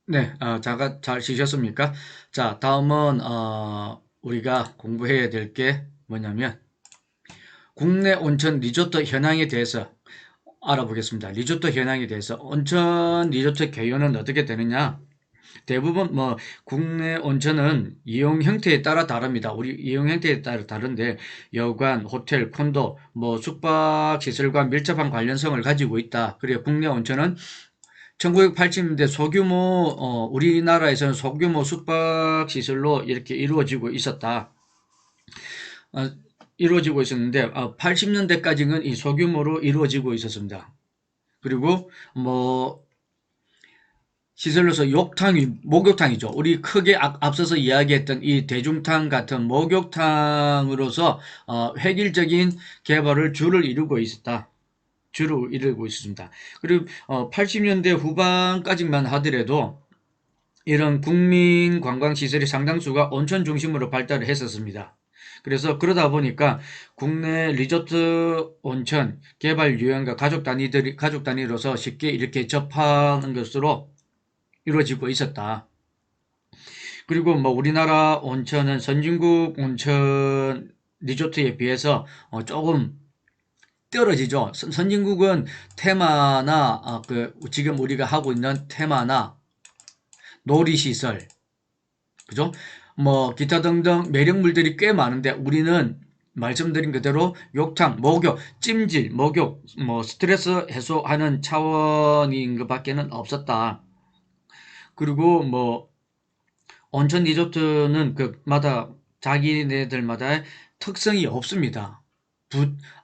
네, 잘 쉬셨습니까? 자, 다음은, 우리가 공부해야 될 게 뭐냐면, 국내 온천 리조트 현황에 대해서 알아보겠습니다. 리조트 현황에 대해서. 온천 리조트 개요는 어떻게 되느냐? 대부분 국내 온천은 이용 형태에 따라 다릅니다. 우리 이용 형태에 따라 다른데, 여관, 호텔, 콘도, 숙박 시설과 밀접한 관련성을 가지고 있다. 그리고 국내 온천은 1980년대 소규모 우리나라에서는 소규모 숙박시설로 이렇게 이루어지고 있었다. 어, 이루어지고 있었는데 80년대까지는 이 소규모로 이루어지고 있었습니다. 그리고 시설로서 목욕탕이죠. 우리 크게 앞서서 이야기했던 이 대중탕 같은 목욕탕으로서 획일적인 개발을 줄을 이루고 있었다. 주로 이루고 있습니다. 그리고 80년대 후반까지만 하더라도 이런 국민 관광 시설이 상당수가 온천 중심으로 발달을 했었습니다. 그래서 그러다 보니까 국내 리조트 온천 개발 유형과 가족 단위로서 쉽게 이렇게 접하는 것으로 이루어지고 있었다. 그리고 우리나라 온천은 선진국 온천 리조트에 비해서 조금 떨어지죠. 선진국은 테마나 지금 우리가 하고 있는 테마나 놀이시설, 그죠? 기타 등등 매력물들이 꽤 많은데 우리는 말씀드린 그대로 욕탕, 목욕, 찜질, 목욕, 스트레스 해소하는 차원인 것밖에는 없었다. 그리고 온천 리조트는 그마다 자기네들마다의 특성이 없습니다.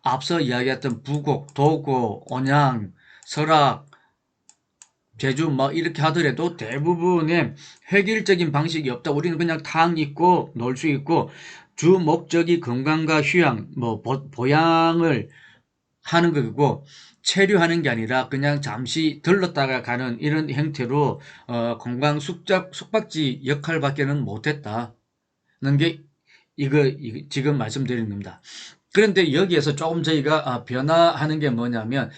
앞서 이야기했던 부곡, 도고, 온양, 설악, 제주 이렇게 하더라도 대부분의 획일적인 방식이 없다. 우리는 그냥 탕 있고 놀 수 있고 주 목적이 건강과 휴양, 보양을 하는 거고 체류하는 게 아니라 그냥 잠시 들렀다가 가는 이런 형태로 관광 숙박지 역할밖에는 못했다는 게 지금 말씀드리는 겁니다. 그런데 여기에서 조금 저희가 변화하는 게 뭐냐면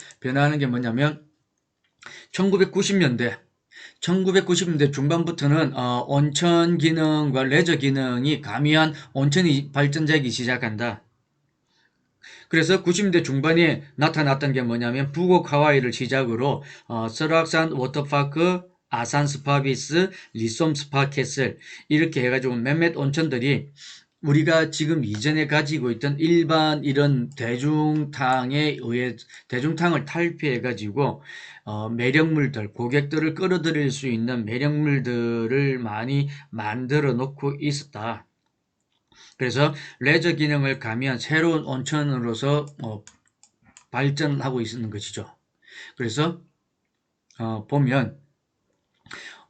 1990년대 중반부터는 온천 기능과 레저 기능이 가미한 온천이 발전되기 시작한다. 그래서 90년대 중반에 나타났던 게 뭐냐면 북옥 하와이를 시작으로 설악산 워터파크, 아산 스파비스, 리솜 스파캐슬 이렇게 해가지고 몇몇 온천들이 우리가 지금 이전에 가지고 있던 일반 이런 대중탕을 탈피해가지고 매력물들, 고객들을 끌어들일 수 있는 매력물들을 많이 만들어 놓고 있었다. 그래서 레저 기능을 가미한 새로운 온천으로서 발전하고 있는 것이죠. 그래서 보면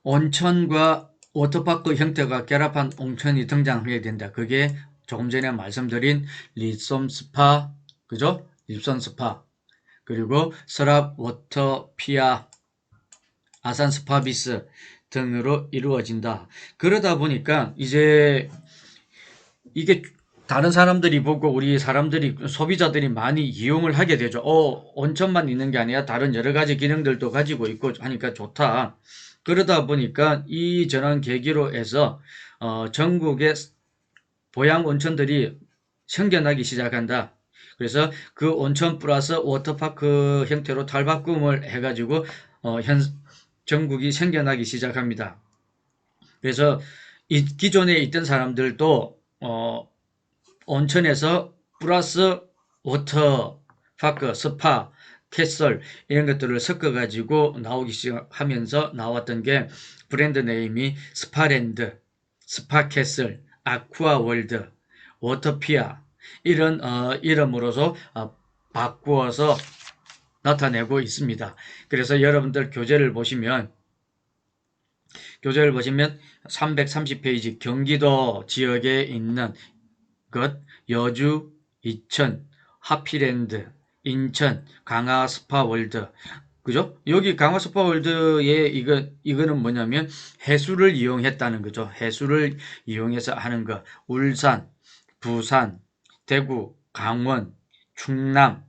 온천과 워터파크 형태가 결합한 온천이 등장하게 된다. 그게 조금 전에 말씀드린 리솜 스파, 그죠? 립선 스파, 그리고 설악 워터피아, 아산 스파비스 등으로 이루어진다. 그러다 보니까 이제 이게 다른 사람들이 보고 우리 사람들이 소비자들이 많이 이용을 하게 되죠. 온천만 있는 게 아니라 다른 여러 가지 기능들도 가지고 있고 하니까 좋다. 그러다 보니까 이 전환 계기로 해서 전국의 보양 온천들이 생겨나기 시작한다. 그래서 그 온천 플러스 워터파크 형태로 탈바꿈을 해가지고 현 전국이 생겨나기 시작합니다. 그래서 기존에 있던 사람들도 온천에서 플러스 워터파크, 스파, 캐슬 이런 것들을 섞어가지고 나오기 시작하면서 나왔던 게 브랜드 네임이 스파랜드, 스파캐슬, 아쿠아월드, 워터피아 이런 이름으로서 바꾸어서 나타내고 있습니다. 그래서 여러분들 교재를 보시면 330페이지 경기도 지역에 있는 것, 여주, 이천, 하피랜드, 인천, 강화 스파월드, 그죠? 여기 강화 스파월드에 이거는 뭐냐면 해수를 이용했다는 거죠. 해수를 이용해서 하는 거. 울산, 부산, 대구, 강원, 충남,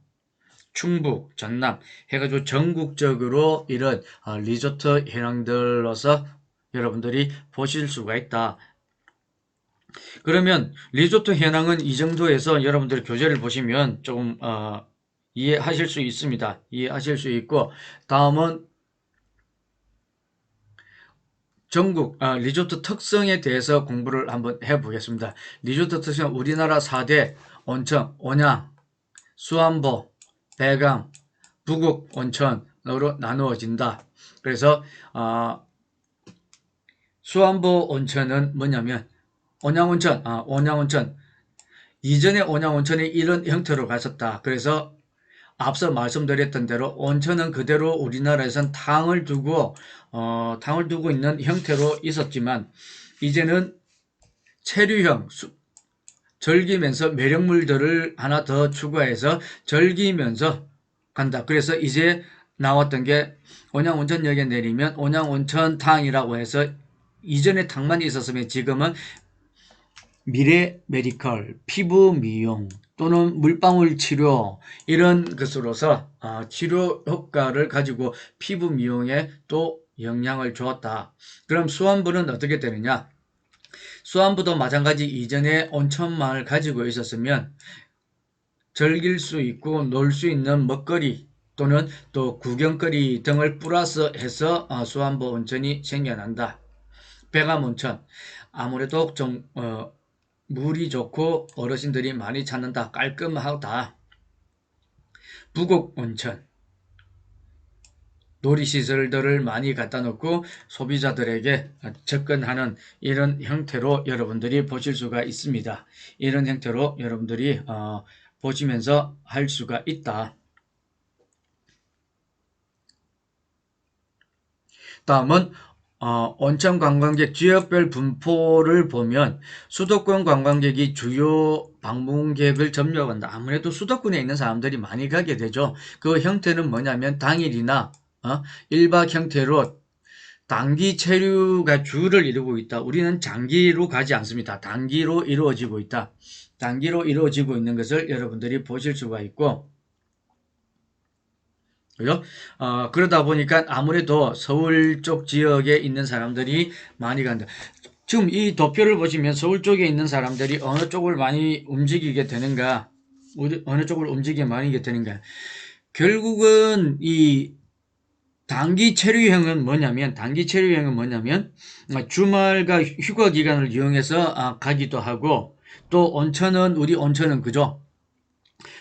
충북, 전남 해가지고 전국적으로 이런 리조트 현황들로서 여러분들이 보실 수가 있다. 그러면 리조트 현황은 이 정도에서 여러분들 교재를 보시면 조금 이해하실 수 있습니다. 이해하실 수 있고, 다음은 전국 리조트 특성에 대해서 공부를 한번 해보겠습니다. 리조트 특성 우리나라 4대 온천, 온양, 수안보, 대강, 부곡 온천으로 나누어진다. 그래서 수안보 온천은 뭐냐면 온양온천 이전에 온양온천이 이런 형태로 갔었다. 그래서 앞서 말씀드렸던 대로 온천은 그대로 우리나라에선 탕을 두고 있는 형태로 있었지만 이제는 체류형 절기면서 매력물들을 하나 더 추가해서 절기면서 간다. 그래서 이제 나왔던 게 온양온천역에 내리면 온양온천탕이라고 해서 이전에 탕만 있었으면 지금은 미래 메디컬, 피부 미용 또는 물방울 치료 이런 것으로서 치료 효과를 가지고 피부 미용에 또 영향을 주었다. 그럼 수안부는 어떻게 되느냐? 수안부도 마찬가지 이전에 온천망을 가지고 있었으면 즐길 수 있고 놀 수 있는 먹거리 또는 또 구경거리 등을 플러스 해서 수안부 온천이 생겨난다. 백암온천 아무래도 좀 물이 좋고 어르신들이 많이 찾는다. 깔끔하다. 부곡온천 놀이시설들을 많이 갖다 놓고 소비자들에게 접근하는 이런 형태로 여러분들이 보실 수가 있습니다. 이런 형태로 여러분들이 보시면서 할 수가 있다. 다음은 온천 관광객 지역별 분포를 보면 수도권 관광객이 주요 방문객을 점령한다. 아무래도 수도권에 있는 사람들이 많이 가게 되죠. 그 형태는 뭐냐면 당일이나 1박 형태로 단기 체류가 주를 이루고 있다. 우리는 장기로 가지 않습니다. 단기로 이루어지고 있다. 단기로 이루어지고 있는 것을 여러분들이 보실 수가 있고, 그죠? 그러다 보니까 아무래도 서울 쪽 지역에 있는 사람들이 많이 간다. 지금 이 도표를 보시면 서울 쪽에 있는 사람들이 어느 쪽을 많이 움직이게 되는가, 어느 쪽을 움직이게 많이 게 되는가. 결국은 이 단기 체류형은 뭐냐면 주말과 휴가 기간을 이용해서 가기도 하고, 또 온천은 우리 온천은 그죠?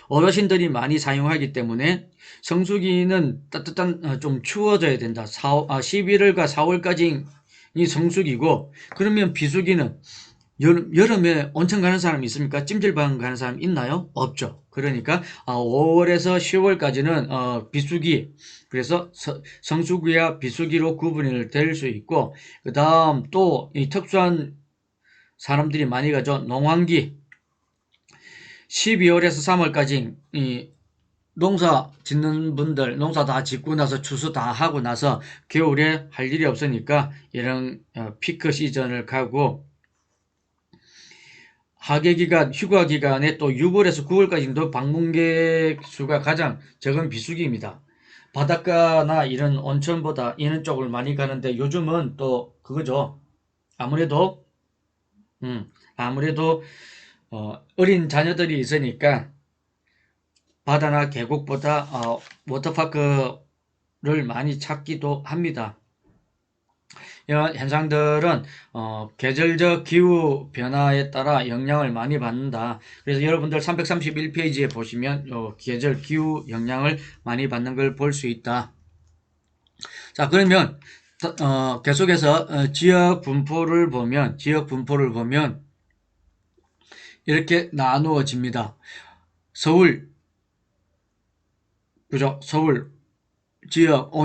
어르신들이 많이 사용하기 때문에 성수기는 따뜻한 좀 추워져야 된다. 11월과 4월까지 성수기고, 그러면 비수기는 여름에 온천 가는 사람 있습니까? 찜질방 가는 사람 있나요? 없죠. 그러니까 5월에서 10월까지는 비수기, 그래서 성수기와 비수기로 구분이 될 수 있고, 그 다음 또 이 특수한 사람들이 많이 가죠. 농한기 12월에서 3월까지 이 농사 짓는 분들, 농사 다 짓고 나서 추수 다 하고 나서 겨울에 할 일이 없으니까 이런 피크 시즌을 가고, 하계기간, 휴가기간에 또 6월에서 9월까지도 방문객 수가 가장 적은 비수기입니다. 바닷가나 이런 온천보다 이런 쪽을 많이 가는데, 요즘은 또 그거죠. 아무래도 아무래도 어린 자녀들이 있으니까 바다나 계곡보다 워터파크를 많이 찾기도 합니다. 이런 현상들은 계절적 기후 변화에 따라 영향을 많이 받는다. 그래서 여러분들 331페이지에 보시면 계절 기후 영향을 많이 받는 걸 볼 수 있다. 자, 그러면 계속해서 지역 분포를 보면 이렇게 나누어집니다. 서울, 그죠? 서울 지역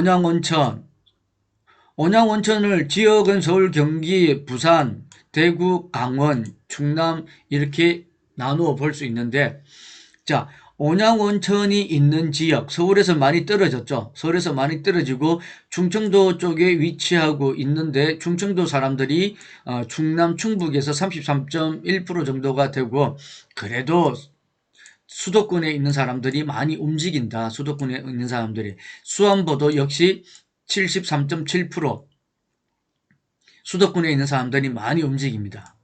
온양온천을 지역은 서울, 경기, 부산, 대구, 강원, 충남 이렇게 나누어 볼 수 있는데, 자, 온양온천이 있는 지역, 서울에서 많이 떨어졌죠. 서울에서 많이 떨어지고 충청도 쪽에 위치하고 있는데, 충청도 사람들이 충남, 충북에서 33.1% 정도가 되고, 그래도 수도권에 있는 사람들이 많이 움직인다. 수도권에 있는 사람들이. 수안보도 역시 73.7%, 수도권에 있는 사람들이 많이 움직입니다.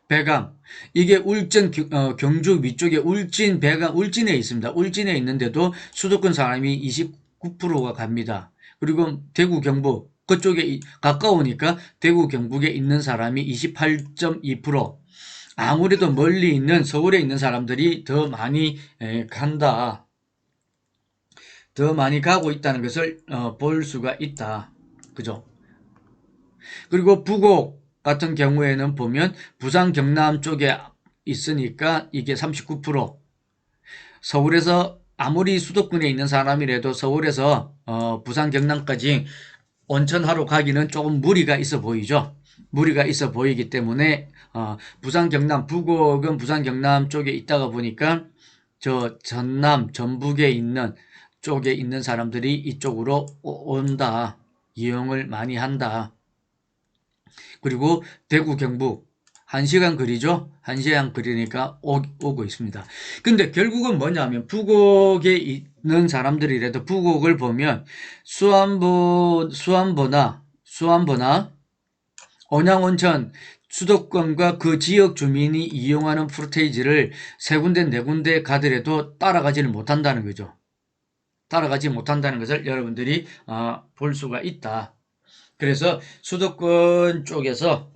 배감, 이게 울전, 경주 위쪽에 울진, 배감, 울진에 있습니다. 울진에 있는데도 수도권 사람이 29%가 갑니다. 그리고 대구, 경북, 그쪽에 가까우니까 대구, 경북에 있는 사람이 28.2%. 아무래도 멀리 있는 서울에 있는 사람들이 더 많이 간다. 더 많이 가고 있다는 것을 볼 수가 있다. 그죠? 그리고 부곡 같은 경우에는 보면 부산 경남 쪽에 있으니까 이게 39%. 서울에서 아무리 수도권에 있는 사람이라도 서울에서 부산 경남까지 온천하러 가기는 조금 무리가 있어 보이죠. 무리가 있어 보이기 때문에 부산 경남 부곡은 부산 경남 쪽에 있다가 보니까 저 전남 전북에 있는 쪽에 있는 사람들이 이쪽으로 온다. 이용을 많이 한다. 그리고 대구 경북 1시간 거리죠. 1시간 거리니까 오고 있습니다. 근데 결국은 뭐냐면 부곡에 있는 사람들이라도 부곡을 보면 수안보나 온양온천 수도권과 그 지역 주민이 이용하는 프로테이지를 세 군데 네 군데 가더라도 따라가지를 못한다는 거죠. 따라가지 못한다는 것을 여러분들이 볼 수가 있다. 그래서 수도권 쪽에서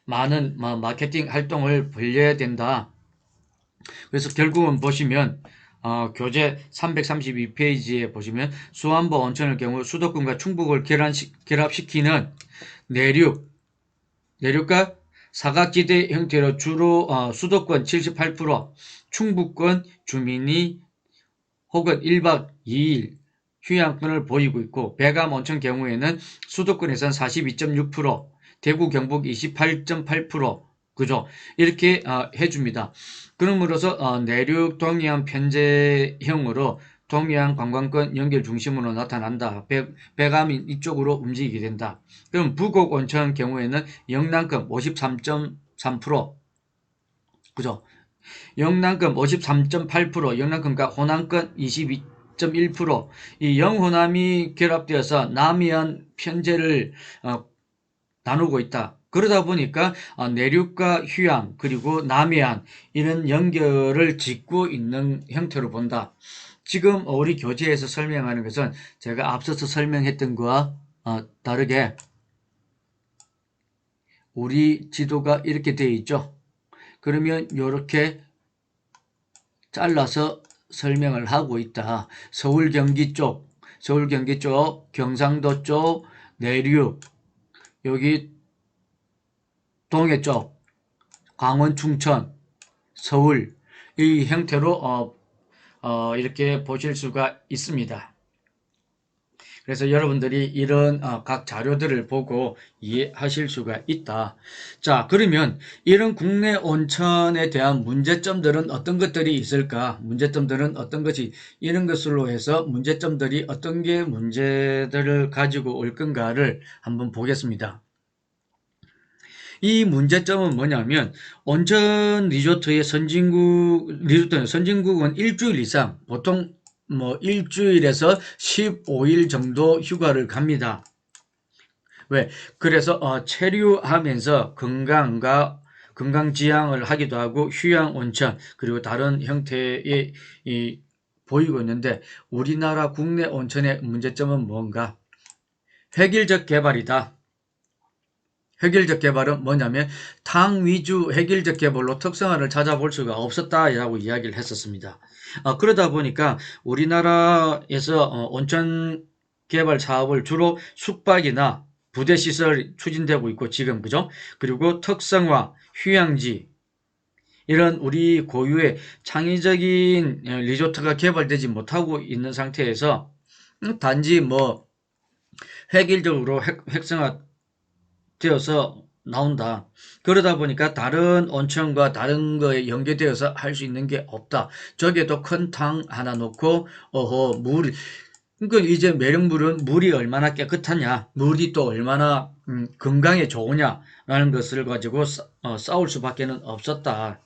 많은 마케팅 활동을 벌려야 된다. 그래서 결국은 보시면 교재 332페이지에 보시면 수안보 온천의 경우 수도권과 충북을 결합시키는 내륙과 사각지대 형태로 주로 수도권 78%, 충북권 주민이 혹은 1박 2일 휴양권을 보이고 있고, 배감 온천 경우에는 수도권에선 42.6%, 대구 경북 28.8%, 그죠? 이렇게 해줍니다. 그러므로서 내륙 동해안 편제형으로 동해안 관광권 연결 중심으로 나타난다. 배감이 이쪽으로 움직이게 된다. 그럼 부곡 온천 경우에는 영남권 53.3%, 그죠? 영남권 53.8%, 영남권과 호남권 22.1%, 이 영호남이 결합되어서 남해안 편제를 나누고 있다. 그러다 보니까 내륙과 휴양 그리고 남해안 이런 연결을 짓고 있는 형태로 본다. 지금 우리 교재에서 설명하는 것은 제가 앞서서 설명했던 것과 다르게 우리 지도가 이렇게 되어 있죠. 그러면 이렇게 잘라서 설명을 하고 있다. 서울 경기 쪽, 경상도 쪽, 내륙, 여기 동해 쪽, 강원, 충청, 서울 이 형태로 이렇게 보실 수가 있습니다. 그래서 여러분들이 이런 각 자료들을 보고 이해하실 수가 있다. 자, 그러면 이런 국내 온천에 대한 문제점들은 어떤 것들이 있을까? 문제점들은 어떤 것이 이런 것으로 해서 문제점들이 어떤 게 문제들을 가지고 올 건가를 한번 보겠습니다. 이 문제점은 뭐냐면 온천 리조트의 선진국은 일주일 이상 보통 일주일에서 15일 정도 휴가를 갑니다. 왜? 그래서 체류하면서 건강지향을 하기도 하고 휴양 온천 그리고 다른 형태의 보이고 있는데 우리나라 국내 온천의 문제점은 뭔가? 획일적 개발이다. 획일적 개발은 뭐냐면 탕 위주 획일적 개발로 특성화를 찾아볼 수가 없었다라고 이야기를 했었습니다. 그러다 보니까 우리나라에서 온천 개발 사업을 주로 숙박이나 부대시설 추진되고 있고 지금 그죠? 그리고 특성화, 휴양지 이런 우리 고유의 창의적인 리조트가 개발되지 못하고 있는 상태에서 단지 획일적으로 획성화 되어서 나온다. 그러다 보니까 다른 온천과 다른 거에 연계되어서 할 수 있는 게 없다. 저기에도 큰 탕 하나 놓고 그러니까 이제 매력물은 물이 얼마나 깨끗하냐, 물이 또 얼마나 건강에 좋으냐라는 것을 가지고 싸울 수밖에는 없었다.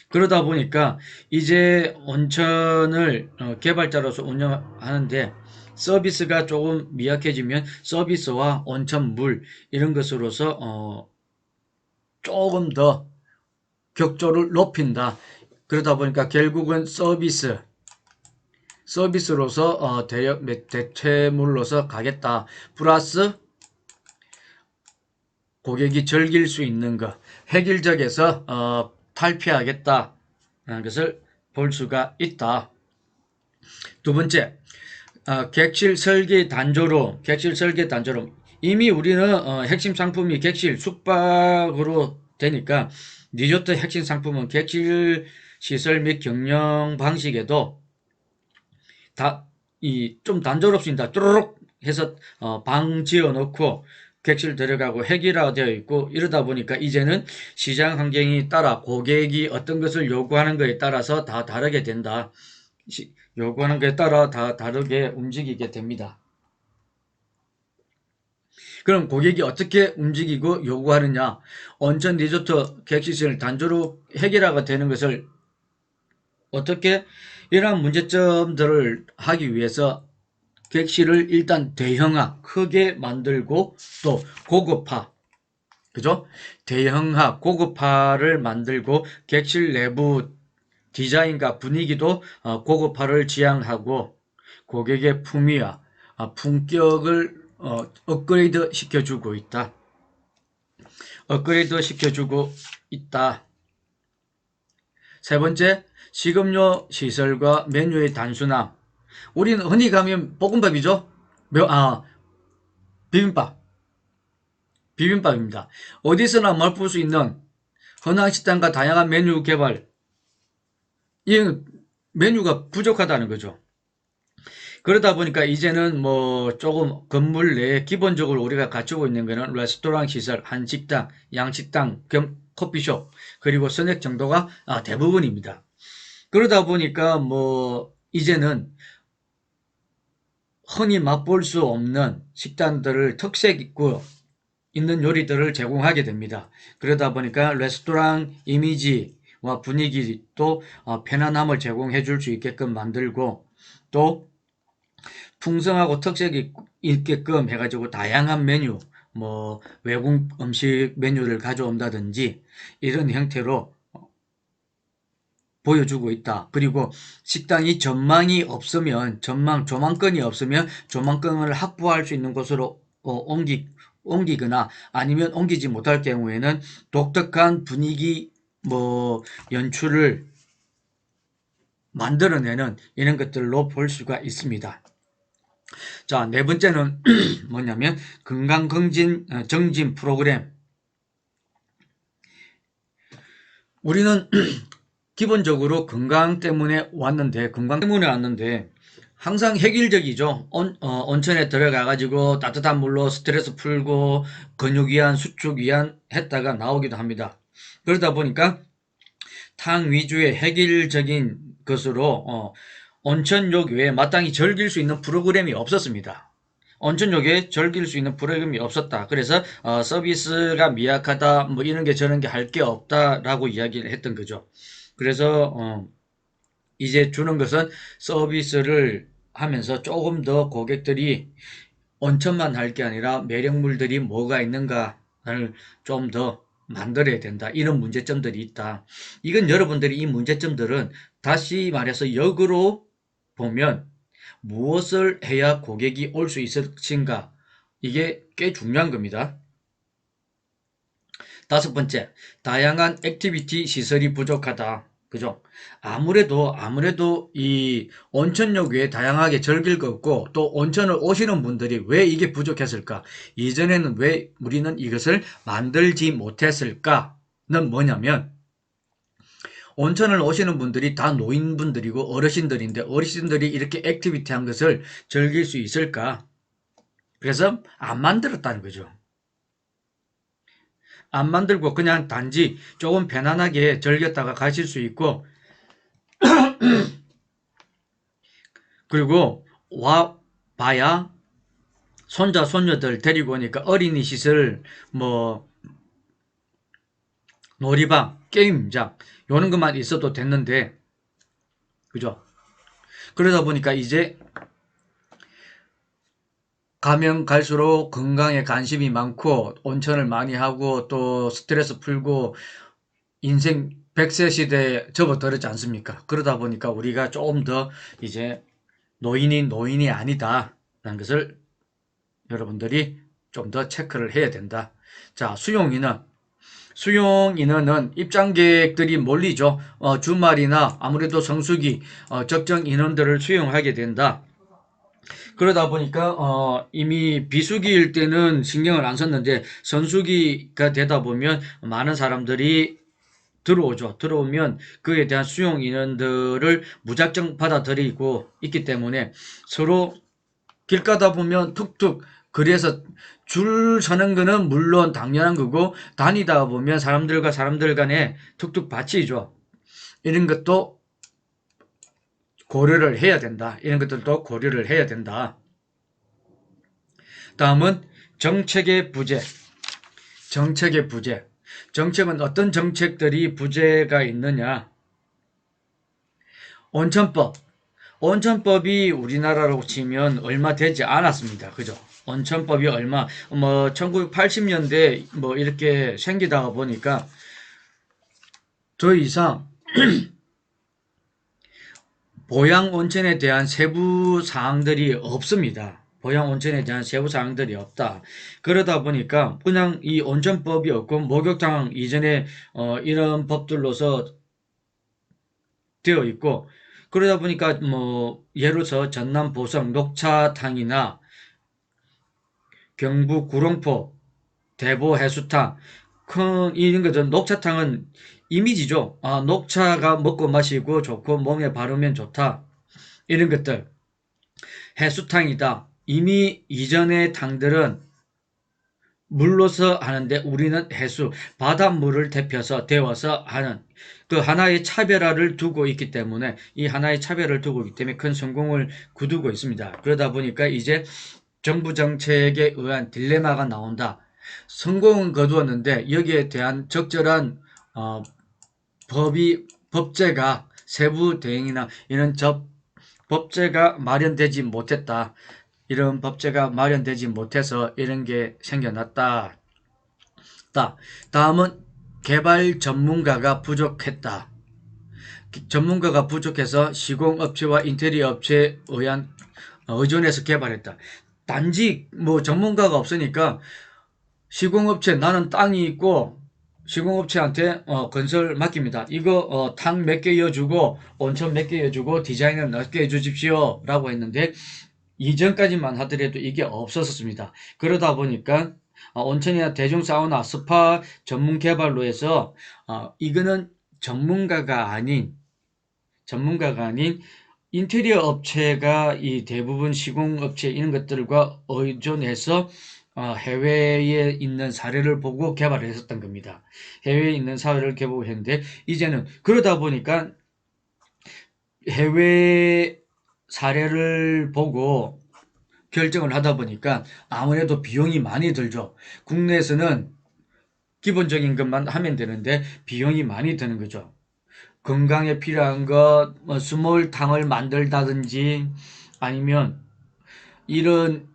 그러다 보니까 이제 온천을 개발자로서 운영하는데 서비스가 조금 미약해지면 서비스와 온천, 물 이런 것으로서 조금 더 격조를 높인다. 그러다 보니까 결국은 서비스로서 대체물로서 가겠다. 플러스 고객이 즐길 수 있는 것, 획일적에서 탈피하겠다는 것을 볼 수가 있다. 두 번째, 객실 설계 단조로움. 이미 우리는 핵심 상품이 객실, 숙박으로 되니까 리조트 핵심 상품은 객실 시설 및 경영 방식에도 좀 단조롭습니다. 뚜루룩 해서 방 지어 놓고 객실 들어가고 획일화 되어 있고 이러다 보니까 이제는 시장 환경이 따라 고객이 어떤 것을 요구하는 것에 따라서 다 다르게 된다. 요구하는 것에 따라 다 다르게 움직이게 됩니다. 그럼 고객이 어떻게 움직이고 요구하느냐? 온천 리조트 객실을 단조로 해결화가 되는 것을 어떻게 이러한 문제점들을 하기 위해서 객실을 일단 대형화, 크게 만들고 또 고급화, 그죠? 대형화, 고급화를 만들고 객실 내부 디자인과 분위기도 고급화를 지향하고 고객의 품위와 품격을 업그레이드 시켜주고 있다. 세 번째, 식음료 시설과 메뉴의 단순함. 우리는 흔히 가면 볶음밥이죠. 비빔밥입니다. 어디서나 맛볼 수 있는 흔한 식당과 다양한 메뉴 개발. 이 메뉴가 부족하다는 거죠. 그러다 보니까 이제는 뭐 조금 건물 내에 기본적으로 우리가 갖추고 있는 거는 레스토랑 시설, 한식당, 양식당, 겸 커피숍, 그리고 선액 정도가 대부분입니다. 그러다 보니까 뭐 이제는 흔히 맛볼 수 없는 식당들을 특색 있고 있는 요리들을 제공하게 됩니다. 그러다 보니까 레스토랑 이미지와 분위기도 편안함을 제공해 줄 수 있게끔 만들고 또 풍성하고 특색이 있게끔 해가지고 다양한 메뉴, 뭐 외국 음식 메뉴를 가져온다든지 이런 형태로 보여주고 있다. 그리고 식당이 조망권이 없으면 조망권을 확보할 수 있는 곳으로 옮기거나 아니면 옮기지 못할 경우에는 독특한 분위기 연출을 만들어내는 이런 것들로 볼 수가 있습니다. 자, 네 번째는 뭐냐면 정진 프로그램. 우리는 기본적으로 건강 때문에 왔는데 항상 획일적이죠. 온천에 들어가가지고 따뜻한 물로 스트레스 풀고 근육 이완, 수축 이완 했다가 나오기도 합니다. 그러다 보니까 탕 위주의 획일적인 것으로 온천욕 외에 마땅히 즐길 수 있는 프로그램이 없었습니다. 온천욕에 즐길 수 있는 프로그램이 없었다. 그래서 서비스가 미약하다, 뭐 이런 게 저런 게 할 게 없다라고 이야기를 했던 거죠. 그래서 이제 주는 것은 서비스를 하면서 조금 더 고객들이 온천만 할 게 아니라 매력물들이 뭐가 있는가를 좀 더 만들어야 된다. 이런 문제점들이 있다. 이건 여러분들이 이 문제점들은 다시 말해서 역으로 보면 무엇을 해야 고객이 올 수 있을 것인가, 이게 꽤 중요한 겁니다. 다섯 번째, 다양한 액티비티 시설이 부족하다. 그죠? 아무래도 이 온천욕 외에 다양하게 즐길 거 없고 또 온천을 오시는 분들이 왜 이게 부족했을까? 이전에는 왜 우리는 이것을 만들지 못했을까는 뭐냐면, 온천을 오시는 분들이 다 노인분들이고 어르신들인데 어르신들이 이렇게 액티비티한 것을 즐길 수 있을까? 그래서 안 만들었다는 거죠. 안 만들고 그냥 단지 조금 편안하게 즐겼다가 가실 수 있고, 그리고 와 봐야 손자 손녀들 데리고 오니까 어린이 시설, 놀이방, 게임장 요런 것만 있어도 됐는데, 그죠? 그러다 보니까 이제 가면 갈수록 건강에 관심이 많고 온천을 많이 하고 또 스트레스 풀고 인생 100세 시대에 접어들었지 않습니까? 그러다 보니까 우리가 조금 더 이제 노인이 아니다라는 것을 여러분들이 좀 더 체크를 해야 된다. 자, 수용 인원은 입장객들이 몰리죠. 주말이나 아무래도 성수기, 적정 인원들을 수용하게 된다. 그러다 보니까 이미 비수기일 때는 신경을 안 썼는데 성수기가 되다 보면 많은 사람들이 들어오죠. 들어오면 그에 대한 수용 인원들을 무작정 받아들이고 있기 때문에 서로 길 가다 보면 툭툭, 그래서 줄 서는 거는 물론 당연한 거고 다니다 보면 사람들과 사람들 간에 툭툭 받치죠. 이런 것도 고려를 해야 된다. 이런 것들도 고려를 해야 된다. 다음은 정책의 부재. 정책의 부재. 정책은 어떤 정책들이 부재가 있느냐? 온천법. 온천법이 우리나라로 치면 얼마 되지 않았습니다. 그죠? 온천법이 1980년대 이렇게 생기다가 보니까 더 이상 보양 온천에 대한 세부 사항들이 없습니다. 보양 온천에 대한 세부 사항들이 없다. 그러다 보니까 그냥 이 온천법이 없고 목욕탕 이전에 이런 법들로서 되어 있고, 그러다 보니까 예를 들어서 전남 보성 녹차탕이나 경북 구롱포 대보 해수탕 이런 것들, 녹차탕은 이미지죠. 녹차가 먹고 마시고 좋고 몸에 바르면 좋다. 이런 것들. 해수탕이다. 이미 이전의 탕들은 물로서 하는데 우리는 해수, 바닷물을 데워서 하는 그 하나의 차별화를 두고 있기 때문에 이 하나의 차별을 두고 있기 때문에 큰 성공을 거두고 있습니다. 그러다 보니까 이제 정부 정책에 의한 딜레마가 나온다. 성공은 거두었는데 여기에 대한 적절한 법제가 세부 대행이나 이런 법제가 마련되지 못했다. 이런 법제가 마련되지 못해서 이런 게 생겨났다. 다음은 개발 전문가가 부족했다. 전문가가 부족해서 시공업체와 인테리어 업체에 의존해서 개발했다. 단지 전문가가 없으니까 시공업체, 나는 땅이 있고 시공업체한테 건설 맡깁니다. 이거 탕 몇 개 이어주고 온천 몇 개 이어주고 디자인을 몇 개 해주십시오 라고 했는데 이전까지만 하더라도 이게 없었습니다. 그러다 보니까 온천이나 대중 사우나, 스파 전문 개발로 해서 이거는 전문가가 아닌 인테리어 업체가 이 대부분 시공업체 이런 것들과 의존해서 해외에 있는 사례를 보고 개발을 했었던 겁니다. 해외에 있는 사례를 개발했는데 이제는 그러다 보니까 해외 사례를 보고 결정을 하다 보니까 아무래도 비용이 많이 들죠. 국내에서는 기본적인 것만 하면 되는데 비용이 많이 드는 거죠. 건강에 필요한 것, 스몰탕을 만들다든지 아니면 이런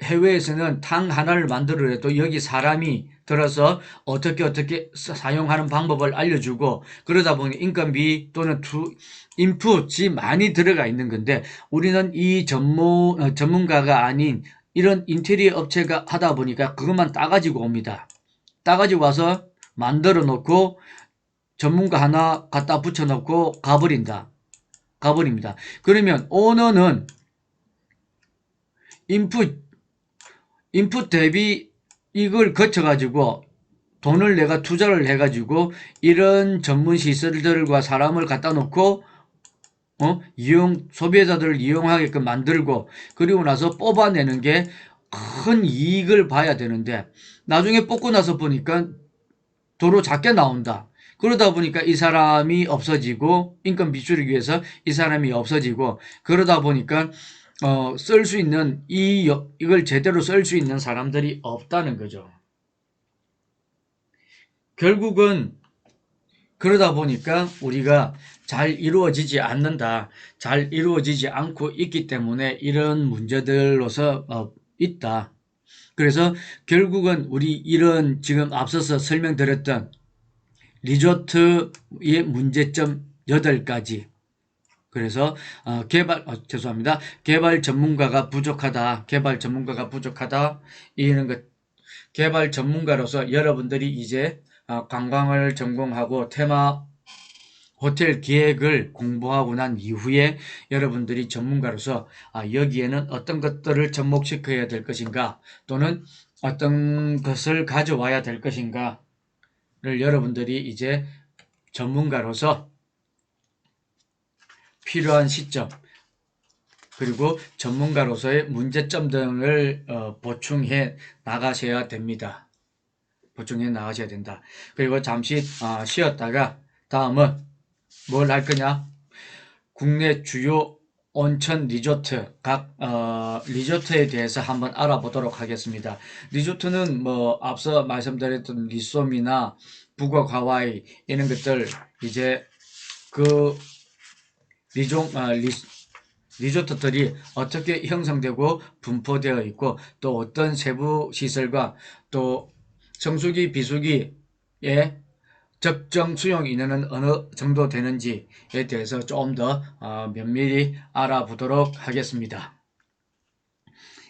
해외에서는 탕 하나를 만들어도 여기 사람이 들어서 어떻게 사용하는 방법을 알려주고 그러다 보니 인건비 또는 인풋이 많이 들어가 있는 건데 우리는 이 전문가가 아닌 이런 인테리어 업체가 하다 보니까 그것만 따가지고 옵니다. 따가지고 와서 만들어 놓고 전문가 하나 갖다 붙여 놓고 가버립니다. 그러면 오너는 인풋 대비 이걸 거쳐가지고 돈을 내가 투자를 해가지고 이런 전문 시설들과 사람을 갖다 놓고 소비자들을 이용하게끔 만들고 그리고 나서 뽑아내는 게 큰 이익을 봐야 되는데 나중에 뽑고 나서 보니까 도로 작게 나온다. 그러다 보니까 이 사람이 없어지고 인건비 줄이기 위해서 이 사람이 없어지고 그러다 보니까 쓸 수 있는 이걸 제대로 쓸 수 있는 사람들이 없다는 거죠. 결국은 그러다 보니까 우리가 잘 이루어지지 않는다. 잘 이루어지지 않고 있기 때문에 이런 문제들로서 있다. 그래서 결국은 우리 이런 지금 앞서서 설명드렸던 리조트의 문제점 8가지. 그래서 죄송합니다. 개발 전문가가 부족하다. 개발 전문가가 부족하다. 이런 것. 개발 전문가로서 여러분들이 이제 관광을 전공하고 테마 호텔 기획을 공부하고 난 이후에 여러분들이 전문가로서 여기에는 어떤 것들을 접목시켜야 될 것인가 또는 어떤 것을 가져와야 될 것인가를 여러분들이 이제 전문가로서 필요한 시점 그리고 전문가로서의 문제점 등을 보충해 나가셔야 됩니다. 보충해 나가셔야 된다. 그리고 잠시 쉬었다가 다음은 뭘 할 거냐? 국내 주요 온천 리조트 리조트에 대해서 한번 알아보도록 하겠습니다. 리조트는 뭐 앞서 말씀드렸던 리솜이나 북악 하와이 이런 것들 이제 그 리조트들이 어떻게 형성되고 분포되어 있고 또 어떤 세부 시설과 또 성수기 비수기에 적정 수용 인원은 어느 정도 되는지에 대해서 좀 더 면밀히 알아보도록 하겠습니다.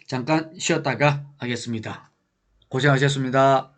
잠깐 쉬었다가 하겠습니다. 고생하셨습니다.